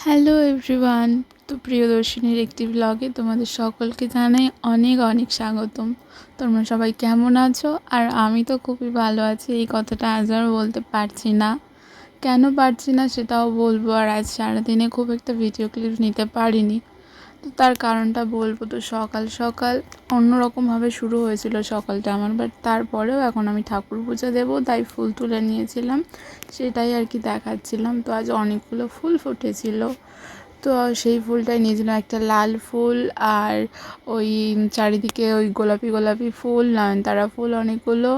Hello everyone. তো প্রিয়দর্শিনীর একটি ব্লগে তোমাদের সকলকে জানাই অনেক অনেক স্বাগতম। তোমরা সবাই কেমন আছো? আর আমি তো খুবই ভালো আছি, এই কথাটা আজ আর বলতে পারছি না। কেন পারছি না সেটাও বলবো। আর আজ সারাদিনে খুব একটা ভিডিও ক্লিপ নিতে পারিনি, তো তার কারণটা বলবো। তো সকাল সকাল অন্যরকমভাবে শুরু হয়েছিল সকালটা আমার, বাট তারপরেও এখন আমি ঠাকুর পুজো দেবো তাই ফুল তুলে নিয়েছিলাম, সেটাই আর কি দেখাচ্ছিলাম। তো আজ অনেকগুলো ফুল ফুটেছিল, তো সেই ফুলটাই নিয়েছিলাম, একটা লাল ফুল আর ওই চারিদিকে ওই গোলাপি গোলাপি ফুল, নয়নতারা ফুল অনেকগুলো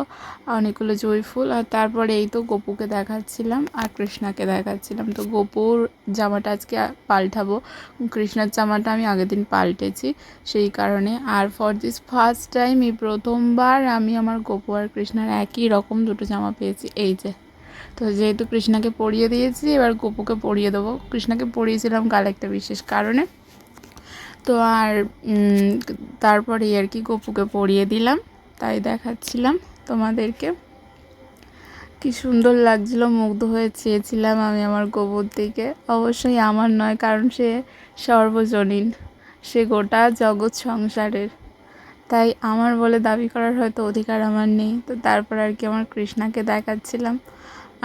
অনেকগুলো জুঁই ফুল। আর তারপরে এই তো গপুকে দেখাচ্ছিলাম আর কৃষ্ণাকে দেখাচ্ছিলাম। তো গপুর জামাটা আজকে পাল্টাবো, কৃষ্ণার জামাটা আমি আগের দিন পাল্টেছি সেই কারণে। আর ফর দিস ফার্স্ট টাইম, এই প্রথমবার আমি আমার গপু আর কৃষ্ণার একই রকম দুটো জামা পেয়েছি, এই যে। তো যেহেতু কৃষ্ণাকে পরিয়ে দিয়েছি, এবার গপুকে পরিয়ে দেবো। কৃষ্ণাকে পরিয়েছিলাম কাল একটা বিশেষ কারণে, তো আর তারপরে আর কি গপুকে পরিয়ে দিলাম, তাই দেখাচ্ছিলাম তোমাদেরকে। কি সুন্দর লাগছিল, মুগ্ধ হয়ে চেয়েছিলাম আমি আমার গপুর দিকে। অবশ্যই আমার নয়, কারণ সে সর্বজনীন, সে গোটা জগৎ সংসারের, তাই আমার বলে দাবি করার হয়তো অধিকার আমার নেই। তো তারপর আর কি আমার কৃষ্ণাকে দেখাচ্ছিলাম।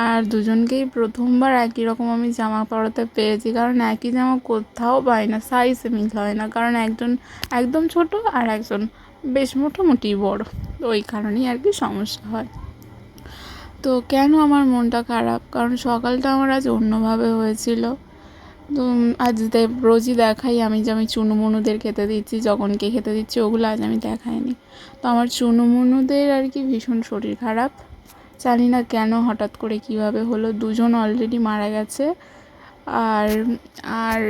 আর দুজনকেই প্রথমবার একই রকম আমি জামা পরাতে পেরেছি, কারণ একই জামা কোথাও পাই না, সাইজে মিল হয় না, কারণ একজন একদম ছোট আর একজন বেশ মোটামুটি বড়, তো ওই কারণেই আর কি সমস্যা হয়। তো কেন আমার মনটা খারাপ, কারণ সকালটা আমার আজ অন্যভাবে হয়েছিল। তো আজ রোজই দেখাই আমি যে আমি চুনুমুনুদের খেতে দিচ্ছি, যখনকে খেতে দিচ্ছি, ওগুলো আজ আমি দেখাইনি। তো আমার চুনুমুনুদের আর কি ভীষণ শরীর খারাপ, জানি না কেন, হঠাৎ করে কিভাবে হলো। দুজন অলরেডি মারা গেছে। আর আর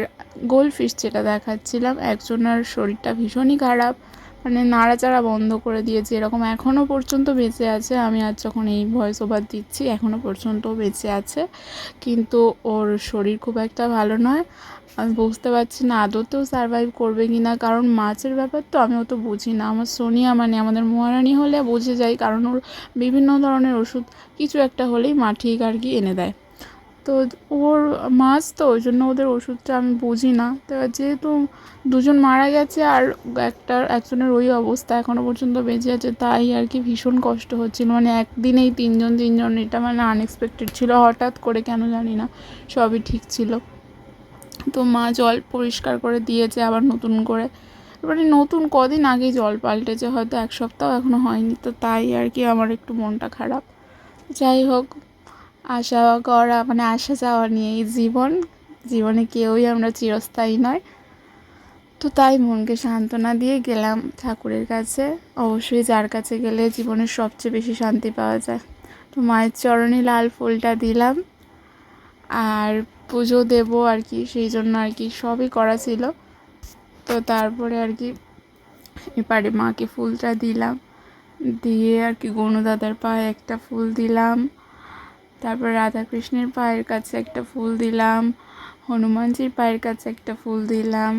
গোল্ডফিশ যেটা দেখাচ্ছিলাম, একজনের শরীরটা ভীষণই খারাপ, মানে নাড়াচাড়া বন্ধ করে দিয়েছে, এরকম এখনও পর্যন্ত বেঁচে আছে। আমি আজ যখন এই ভয়েস ওভার দিচ্ছি এখনও পর্যন্ত বেঁচে আছে, কিন্তু ওর শরীর খুব একটা ভালো নয়। আমি বুঝতে পারছি না আদতেও সারভাইভ করবে কি না, কারণ মাছের ব্যাপার তো আমি অত বুঝি না। আমার সোনিয়া মানে আমাদের মহারানী হলে বুঝে যায়, কারণ ওর বিভিন্ন ধরনের ওষুধ কিছু একটা হলেই মা ঠিক আর কি এনে দেয়। তো ওর মাছ তো ওই জন্য ওদের ওষুধটা আমি বুঝি না। তো যেহেতু দুজন মারা গেছে আর একজনের ওই অবস্থা এখনও পর্যন্ত বেঁচে আছে, তাই আর কি ভীষণ কষ্ট হচ্ছিল। মানে একদিনেই তিনজন, এটা মানে আনএক্সপেক্টেড ছিল, হঠাৎ করে কেন জানি না, সবই ঠিক ছিল। তো মা জল পরিষ্কার করে দিয়েছে আবার নতুন করে, মানে নতুন কদিন আগেই জল পাল্টেছে, হয়তো এক সপ্তাহ এখনও হয়নি। তো তাই আর কি আমার একটু মনটা খারাপ। যাই হোক, আশা করা মানে আসা যাওয়া নিয়েই জীবন, জীবনে কেউই আমরা চিরস্থায়ী নয়। তো তাই মনকে সান্ত্বনা দিয়ে গেলাম ঠাকুরের কাছে। অবশ্যই যার কাছে গেলে জীবনের সবচেয়ে বেশি শান্তি পাওয়া যায়। তো মায়ের চরণে লাল ফুলটা দিলাম, আর পুজো দেবো আর কি, সেই জন্য আর কি সবই করা ছিল। তো তারপরে আর কি এবারে মাকে ফুলটা দিলাম, দিয়ে আর কি গনুদাদার পায়ে একটা ফুল দিলাম, তারপর রাধাকৃষ্ণের পায়ের কাছে একটা ফুল দিলাম, হনুমানজির পায়ের কাছে একটা ফুল দিলাম।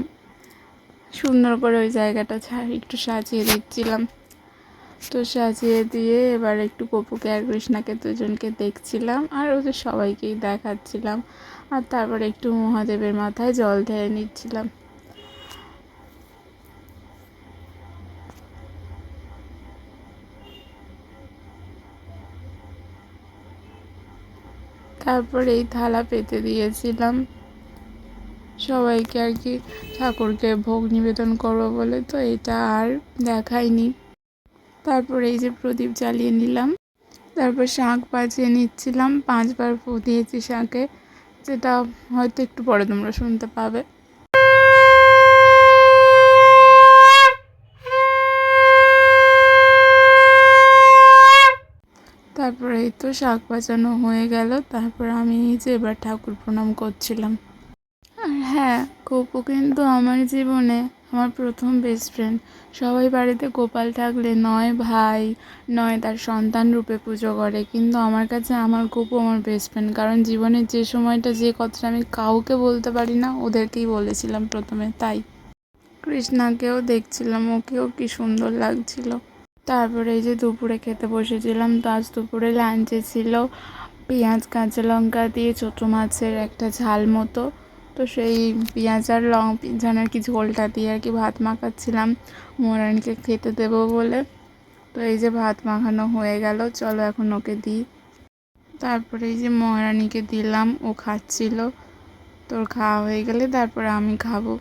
সুন্দর করে ওই জায়গাটা একটু সাজিয়ে দিচ্ছিলাম। তো সাজিয়ে দিয়ে এবার একটু গপুকে আর কৃষ্ণাকে দুজনকে দেখছিলাম, আর ওদের সবাইকেই দেখাচ্ছিলাম। আর তারপর একটু মহাদেবের মাথায় জল ঢেলে নিচ্ছিলাম। তারপর এই থালা পেতে দিয়েছিলাম সবাইকে আর কি, ঠাকুরকে ভোগ নিবেদন করবো বলে, তো এটা আর দেখাইনি। তারপর এই যে প্রদীপ জ্বালিয়ে নিলাম, তারপর শাঁখ বাজিয়ে নিচ্ছিলাম, 5বার ফু দিয়েছি শাঁখে, যেটা হয়তো একটু পরে তোমরা শুনতে পাবে। তারপর এই তো শাঁখ বাজানো হয়ে গেল, তারপর আমি এই যে এবার ঠাকুর প্রণাম করছিলাম। আর হ্যাঁ, গপু কিন্তু আমার জীবনে আমার প্রথম বেস্ট ফ্রেন্ড। সবাই বাড়িতে গোপাল থাকলে নয় ভাই নয় তার সন্তান রূপে পুজো করে, কিন্তু আমার কাছে আমার গপু আমার বেস্ট ফ্রেন্ড, কারণ জীবনের যে সময়টা যে কথাটা আমি কাউকে বলতে পারি না, ওদেরকেই বলেছিলাম প্রথমে। তাই কৃষ্ণাকেও দেখছিলাম, ওকেও কি সুন্দর লাগছিল। তারপরে এই যে দুপুরে খেতে বসেছিলাম। তো আজ দুপুরে লাঞ্চে ছিল পেঁয়াজ কাঁচা লঙ্কা দিয়ে ছোটো মাছের একটা ঝাল মতো, তো সেই পেঁয়াজ আর ঝানের কি ঝোলটা দিয়ে আর কি ভাত মাখাচ্ছিলাম মহারানীকে খেতে দেবো বলে। তো এই যে ভাত মাখানো হয়ে গেল, চলো এখন ওকে দিই। তারপরে এই যে মহারানীকে দিলাম, ও খাচ্ছিল। তোর খাওয়া হয়ে গেলে তারপরে আমি খাবো।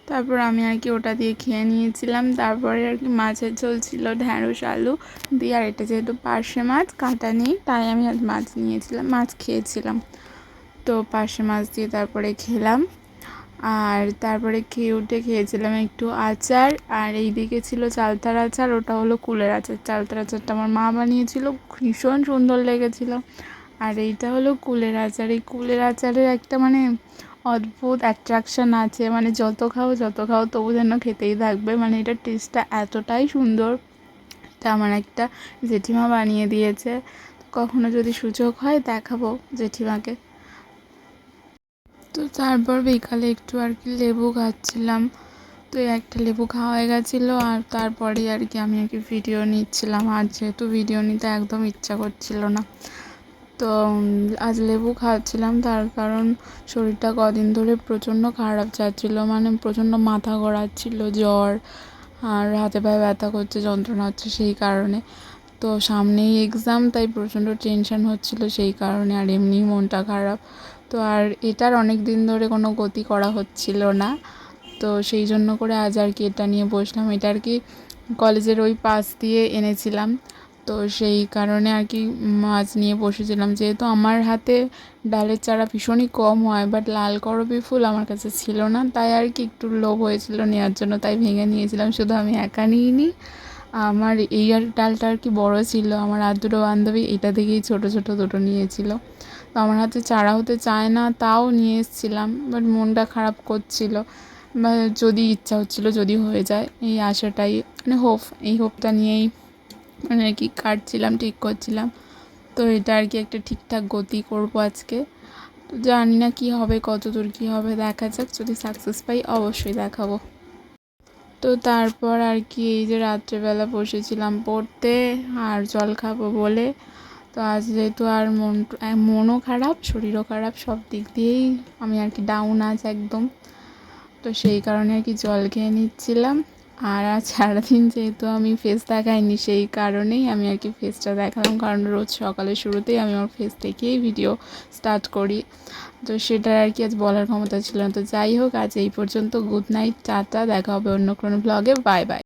তারপর আমি আর কি ওটা দিয়ে খেয়ে নিয়েছিলাম। তারপরে আর কি মাছের ঝোল ছিল, ঢ্যাঁড়স আলু দিয়ে। আর এটা যেহেতু পার্শে মাছ কাঁটা নেই, তাই আমি আজ মাছ নিয়েছিলাম, মাছ খেয়েছিলাম। তো পার্শে মাছ দিয়ে তারপরে খেলাম। আর তারপরে খেয়ে উঠে খেয়েছিলাম একটু আচার। আর এই দিকে ছিল চালতার আচার, ওটা হলো কুলের আচার। চালতার আচারটা আমার মা বানিয়েছিল, ভীষণ সুন্দর লেগেছিল। আর এইটা হলো কুলের আচার। এই কুলের আচারের একটা মানে অদ্ভুত অ্যাট্রাকশান আছে, মানে যত খাও তবু যেন খেতেই থাকবে। মানে এটার টেস্টটা এতটাই সুন্দর। এটা আমার একটা জেঠিমা বানিয়ে দিয়েছে, কখনো যদি সুযোগ হয় দেখাবো জেঠিমাকে। তো তারপর বিকালে একটু আর কি লেবু খাচ্ছিলাম। তো একটা লেবু খাওয়া হয়ে গেছিলো। আর তারপরে আর কি আমি আর কি ভিডিও নিচ্ছিলাম। আর যেহেতু ভিডিও নিতে একদম ইচ্ছা করছিল না, তো আজ লেবু খাচ্ছিলাম। তার কারণ শরীরটা কদিন ধরে প্রচণ্ড খারাপ যাচ্ছিলো, মানে প্রচণ্ড মাথা ঘোরাচ্ছিল, জ্বর, আর হাতে পায়ে ব্যথা করছে, যন্ত্রণা হচ্ছে সেই কারণে। তো সামনেই এক্সাম, তাই প্রচণ্ড টেনশন হচ্ছিলো সেই কারণে। আর এমনিই মনটা খারাপ। তো আর এটার অনেক দিন ধরে কোনো গতি করা হচ্ছিল না। তো সেই জন্য করে আজ আর কি এটা নিয়ে বসলাম। এটা আর কি কলেজের ওই পাশ দিয়ে এনেছিলাম, তো সেই কারণে আর কি মাছ নিয়ে বসেছিলাম। যেহেতু আমার হাতে ডালের চারা ভীষণই কম হয়, বাট লাল করবি ফুল আমার কাছে ছিল না, তাই আর কি একটু লোভ হয়েছিল নেওয়ার জন্য, তাই ভেঙে নিয়েছিলাম। শুধু আমি একা নিইনি, আমার এই আর ডালটা আর কি বড়ো ছিল, আমার আর দুটো বান্ধবী এটা থেকেই ছোটো ছোটো দুটো নিয়েছিল। তো আমার হাতে চারা হতে চায় না, তাও নিয়ে এসেছিলাম। বাট মনটা খারাপ করছিল, বা যদি ইচ্ছা হচ্ছিলো যদি হয়ে যায়, এই আশাটাই, মানে এই হোপটা নিয়েই মানে আর কি কাটছিলাম, ঠিক করছিলাম। তো এটা আর কি একটা ঠিকঠাক গতি করবো আজকে। তো জানি না কী হবে, কত দূর কী হবে, দেখা যাক। যদি সাকসেস পাই অবশ্যই দেখাবো। তো তারপর আর কি এই যে রাত্রেবেলা বসেছিলাম পড়তে আর জল খাবো বলে। তো আজ যেহেতু আর মনও খারাপ, শরীরও খারাপ, সব দিক দিয়েই আমি আর কি ডাউন আজ একদম। তো সেই কারণে আর কি জল খেয়ে নিচ্ছিলাম। আর আজ সারাদিন যেহেতু আমি ফেস দেখাইনি, সেই কারণেই আমি আর কি ফেসটা দেখালাম, কারণ রোজ সকালের শুরুতেই আমি আমার ফেস থেকেই ভিডিও স্টার্ট করি। তো সেটা আর কি আজ বলার ক্ষমতা ছিল না। তো যাই হোক, আজ এই পর্যন্ত। গুড নাইট, টাটা, দেখা হবে অন্য কোনো ব্লগে। Bye bye.